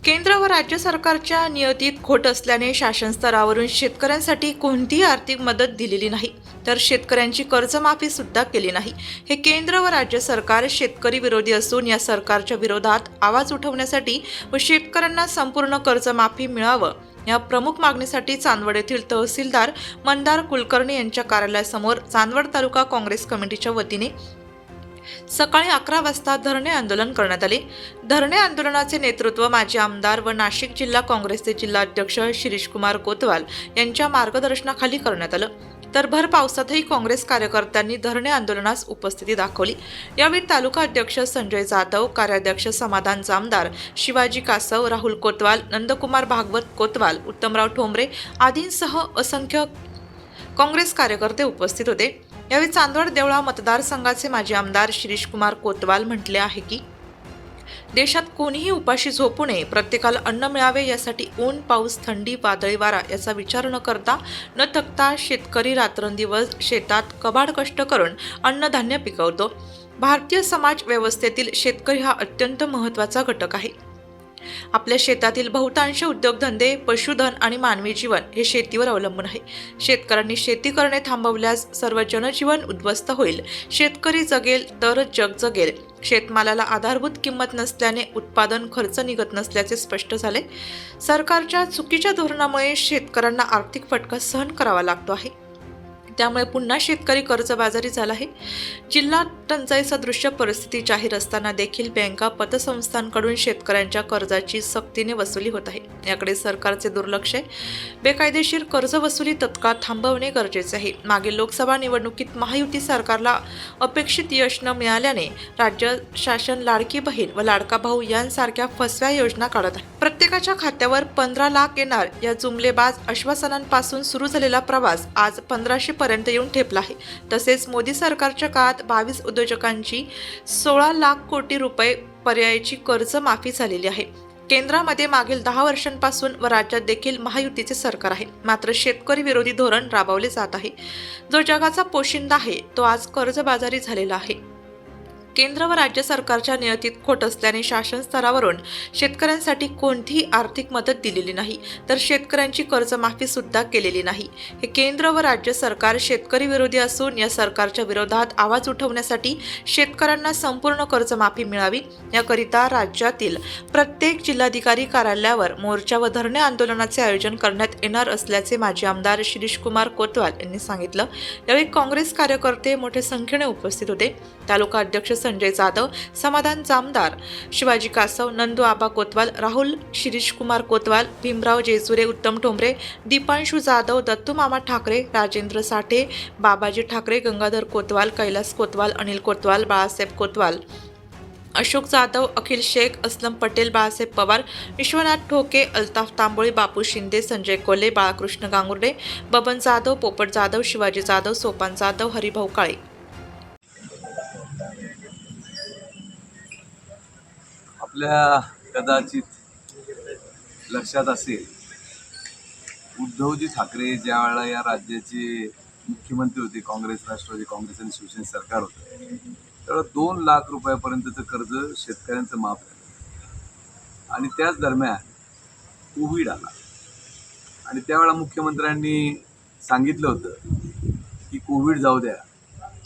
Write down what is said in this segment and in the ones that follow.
केंद्र व राज्य सरकारच्या नियतीत खोट असल्याने शासन स्तरावरून शेतकऱ्यांसाठी कोणतीही आर्थिक मदत दिलेली नाही, तर शेतकऱ्यांची कर्जमाफी सुद्धा केली नाही। हे केंद्र व राज्य सरकार शेतकरी विरोधी असून या सरकारच्या विरोधात आवाज उठवण्यासाठी व शेतकऱ्यांना संपूर्ण कर्जमाफी मिळावं या प्रमुख मागणीसाठी चांदवड येथील तहसीलदार मंदार कुलकर्णी यांच्या कार्यालयासमोर चांदवड तालुका काँग्रेस कमिटीच्या वतीने सकाळी 11 वाजता धरणे आंदोलन करण्यात आले। धरणे आंदोलनाचे नेतृत्व माजी आमदार व नाशिक जिल्हा काँग्रेसचे जिल्हाध्यक्ष शिरीष कुमार कोतवाल यांच्या मार्गदर्शनाखाली करण्यात आलं। तर भर पावसातही काँग्रेस कार्यकर्त्यांनी धरणे आंदोलनास उपस्थिती दाखवली। यावेळी तालुका अध्यक्ष संजय जाधव, कार्याध्यक्ष समाधान जामदार, शिवाजी कासव, राहुल कोतवाल, नंदकुमार भागवत कोतवाल, उत्तमराव ठोंबरे आदींसह असंख्य काँग्रेस कार्यकर्ते उपस्थित होते। यावेळी चांदवड देवळा मतदारसंघाचे माजी आमदार शिरीष कुमार कोतवाल म्हटले आहे की देशात कोणीही उपाशी झोपू नये, प्रत्येकाला अन्न मिळावे यासाठी ऊन, पाऊस, थंडी, वादळी वारा याचा विचार न करता न थकता शेतकरी रात्रंदिवस शेतात कबाड कष्ट करून अन्नधान्य पिकवतो। भारतीय समाज व्यवस्थेतील शेतकरी हा अत्यंत महत्त्वाचा घटक आहे। आपल्या शेतातील बहुतांश उद्योगधंदे, पशुधन आणि मानवी जीवन हे शेतीवर अवलंबून आहे। शेतकऱ्यांनी शेती करणे थांबवल्यास सर्व जनजीवन उद्ध्वस्त होईल। शेतकरी जगेल तरच जग जगेल। शेतमालाला आधारभूत किंमत नसल्याने उत्पादन खर्च निघत नसल्याचे स्पष्ट झाले। सरकारच्या चुकीच्या धोरणामुळे शेतकऱ्यांना आर्थिक फटका सहन करावा लागतो आहे। त्यामुळे पुन्हा शेतकरी कर्जबाजारी झाला आहे। जिल्हा टंचाई सदृश्य परिस्थिती जाहीर असताना देखील बँका, पतसंस्थांकडून शेतकऱ्यांच्या कर्जाची सक्तीने वसुली होत आहे। याकडे सरकारचे दुर्लक्ष आहे। बेकायदेशीर कर्ज वसुली तत्काळ थांबवणे गरजेचे आहे। मागील लोकसभा निवडणुकीत महायुती सरकारला अपेक्षित यश न मिळाल्याने राज्य शासन लाडकी बहीण व लाडका भाऊ यांसारख्या फसव्या योजना काढत आहे। प्रत्येकाच्या खात्यावर 15 लाख येणार या जुमलेबाज आश्वासनांपासून सुरू झालेला प्रवास आज 1500 पर्यंत येऊन ठेपला आहे। तसेच मोदी सरकारच्या काळात 22 उद्योजकांची 16 लाख कोटी रुपये पर्यायाची कर्ज माफी झालेली आहे। केंद्रामध्ये मागील 10 वर्षांपासून व राज्यात देखील महायुतीचे सरकार आहे, मात्र शेतकरी विरोधी धोरण राबवले जात आहे। जो जगाचा पोशिंदा आहे तो आज कर्जबाजारी झालेला आहे। केंद्र व राज्य सरकारच्या नियतीत खोट असल्याने शासन स्तरावरून शेतकऱ्यांसाठी कोणतीही आर्थिक मदत दिलेली नाही, तर शेतकऱ्यांची कर्जमाफी सुद्धा केलेली नाही। हे केंद्र व राज्य सरकार शेतकरी विरोधी असून या सरकारच्या विरोधात आवाज उठवण्यासाठी शेतकऱ्यांना संपूर्ण कर्जमाफी मिळावी याकरिता राज्यातील प्रत्येक जिल्हाधिकारी कार्यालयावर मोर्चा व धरणे आंदोलनाचे आयोजन करण्यात येणार असल्याचे माजी आमदार शिरीष कुमार कोतवाल यांनी सांगितलं। यावेळी काँग्रेस कार्यकर्ते मोठ्या संख्येने उपस्थित होते। तालुका अध्यक्ष संजय जाधव, समाधान जामदार, शिवाजी कासव, नंदू आबा कोतवाल, राहुल, शिरीष कुमार कोतवाल, भीमराव जेजुरे, उत्तम ठोंबरे, दीपांशु जाधव, दत्तू मामा ठाकरे, राजेंद्र साठे, बाबाजी ठाकरे, गंगाधर कोतवाल, कैलास कोतवाल, अनिल कोतवाल, बाळासाहेब कोतवाल, अशोक जाधव, अखिल शेख, असलम पटेल, बाळासाहेब पवार, विश्वनाथ ठोके, अल्ताफ तांबोळी, बापू शिंदे, संजय कोल्हे, बाळकृष्ण गांगुर्डे, बबन जाधव, पोपट जाधव, शिवाजी जाधव, सोपान जाधव, हरिभाऊ काळे। आपल्या कदाचित लक्षात असेल, उद्धवजी ठाकरे ज्या वेळेला या राज्याचे मुख्यमंत्री होते, काँग्रेस, राष्ट्रवादी काँग्रेस आणि शिवसेना सरकार होतं, त्यावेळेला 2 लाख रुपयापर्यंतचं कर्ज शेतकऱ्यांचं माफ झालं। आणि त्याच दरम्यान कोविड आला आणि त्यावेळेला मुख्यमंत्र्यांनी सांगितलं होतं की कोविड जाऊ द्या,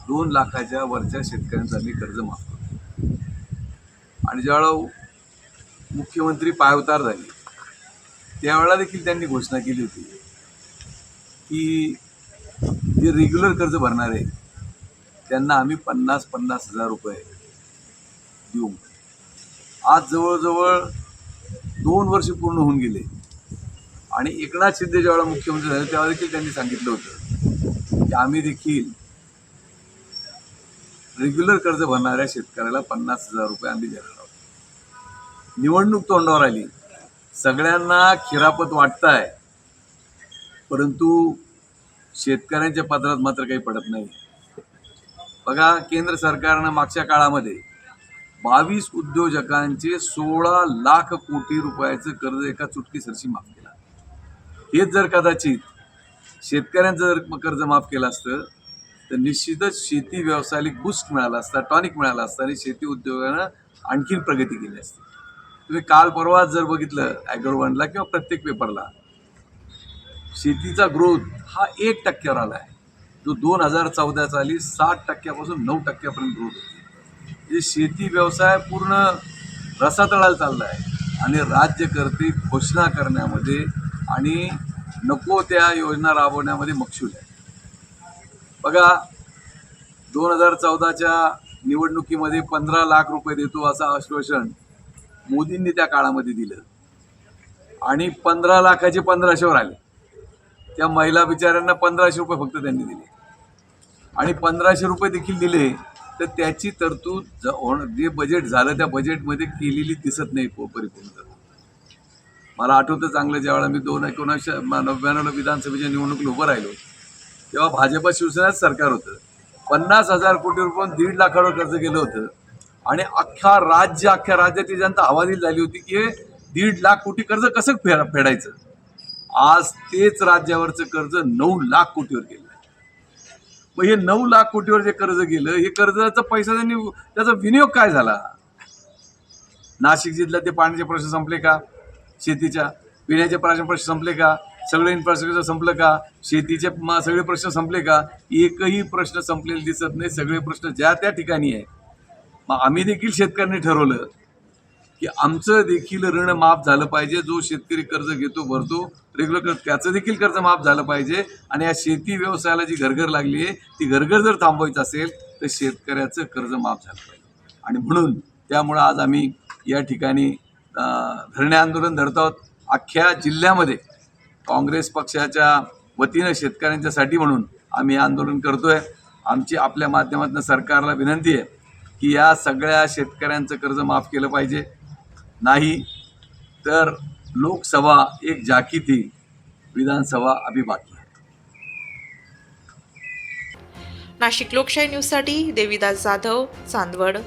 2 लाखाच्या वरच्या शेतकऱ्यांचं आम्ही कर्ज माफ करतो। आणि ज्यावेळेला मुख्यमंत्री पायउतार झाले त्यावेळेला देखील त्यांनी घोषणा केली होती की जे रेग्युलर कर्ज भरणारे त्यांना आम्ही 50-50 हजार रुपये देऊ। आज जवळजवळ 2 वर्ष पूर्ण होऊन गेले आणि एकनाथ शिंदे ज्यावेळेला मुख्यमंत्री झाले तेव्हा देखील त्यांनी सांगितलं होतं की आम्ही देखील रेग्युलर कर्ज भरणाऱ्या शेतकऱ्याला 50 हजार रुपये आम्ही देणार आहोत। निवडणूक तोंडावर आली, सगळ्यांना खिरापत वाटतंय, परंतु शेतकऱ्यांच्या पदरात मात्र काही पडत नाही। बघा, केंद्र सरकारनं मागच्या काळामध्ये 22 उद्योजकांचे 16 लाख कोटी रुपयाचं कर्ज एका चुटकीसरशी माफ केलं। हेच जर कदाचित शेतकऱ्यांचं जर कर्ज माफ केलं असतं तर निश्चितच शेती व्यवसायाला बूस्ट मिळाला असता, टॉनिक मिळाला असता आणि शेती उद्योगानं आणखीन प्रगती केली असती। तुम्ही काल परवाच जर बघितलं ॲग्रोवनला किंवा प्रत्येक पेपरला, शेतीचा ग्रोथ हा 1% आला आहे, जो 2014 साली 60% 9% ग्रोथ होती. म्हणजे शेती व्यवसाय पूर्ण रसातळाला चालला आहे आणि राज्यकर्ते घोषणा करण्यामध्ये आणि नको त्या योजना राबवण्यामध्ये मक्षूल आहे. बघा, 2014च्या निवडणुकीमध्ये 15 लाख रुपये देतो असं आश्वासन मोदींनी त्या काळामध्ये दिलं आणि 15 लाखाचे 1500वर आले. त्या महिला बिचाऱ्यांना 1500 रुपये फक्त त्यांनी दिले आणि 1500 रुपये देखील दिले तर त्याची तरतूद जे बजेट झालं त्या बजेटमध्ये केलेली दिसत नाही परिपूर्ण तरतूद. मला आठवतं चांगलं, ज्यावेळेला मी 1999 विधानसभेच्या निवडणुकीला उभं राहिलो तेव्हा भाजप शिवसेनाच सरकार होतं. 50,000 कोटी रुपये 1.5 लाखावर कर्ज केलं होतं आणि अख्ख्या राज्याची जनता हवालदिल झाली होती की हे 1.5 लाख कोटी कर्ज कसं फेडायचं. आज तेच राज्यावरचं कर्ज 9 लाख कोटीवर गेलं. मग हे 9 लाख कोटीवर जे कर्ज गेलं, हे कर्जाचा पैसा त्याचा विनियोग काय झाला? नाशिक जिल्ह्यात ते पाण्याचे प्रश्न संपले का? शेतीच्या पिण्याचे प्रश्न संपले का? सगळे इन्फ्रास्ट्रक्चर संपलं का? शेतीचे सगळे प्रश्न संपले का? एकही प्रश्न संपलेले दिसत नाही. सगळे प्रश्न ज्या त्या ठिकाणी आहे. मग आम्ही देखील शेतकऱ्यांनी ठरवलं की आमचं देखील ऋण माफ झालं पाहिजे. जो शेतकरी कर्ज घेतो भरतो रेग्युलर, त्याचं देखील कर्ज माफ झालं पाहिजे. आणि या शेती व्यवसायाला जी घरघर लागली आहे ती घरघर जर थांबवायचं असेल तर शेतकऱ्याचं कर्ज माफ झालं पाहिजे. आणि म्हणून त्यामुळं आज आम्ही या ठिकाणी धरणे आंदोलन धरत आहोत. अख्ख्या जिल्ह्यामध्ये काँग्रेस पक्षाच्या वतीनं शेतकऱ्यांच्यासाठी म्हणून आम्ही आंदोलन करतोय. आमची आपल्या माध्यमातून सरकारला विनंती आहे की या सगळ्या शेतकऱ्यांचं कर्ज माफ केलं पाहिजे. नाही तर लोकसभा एक जाकी थी, विधानसभा अभी बाकी है. नाशिक लोकशाही न्यूजसाठी देविदास जाधव, चांदवड.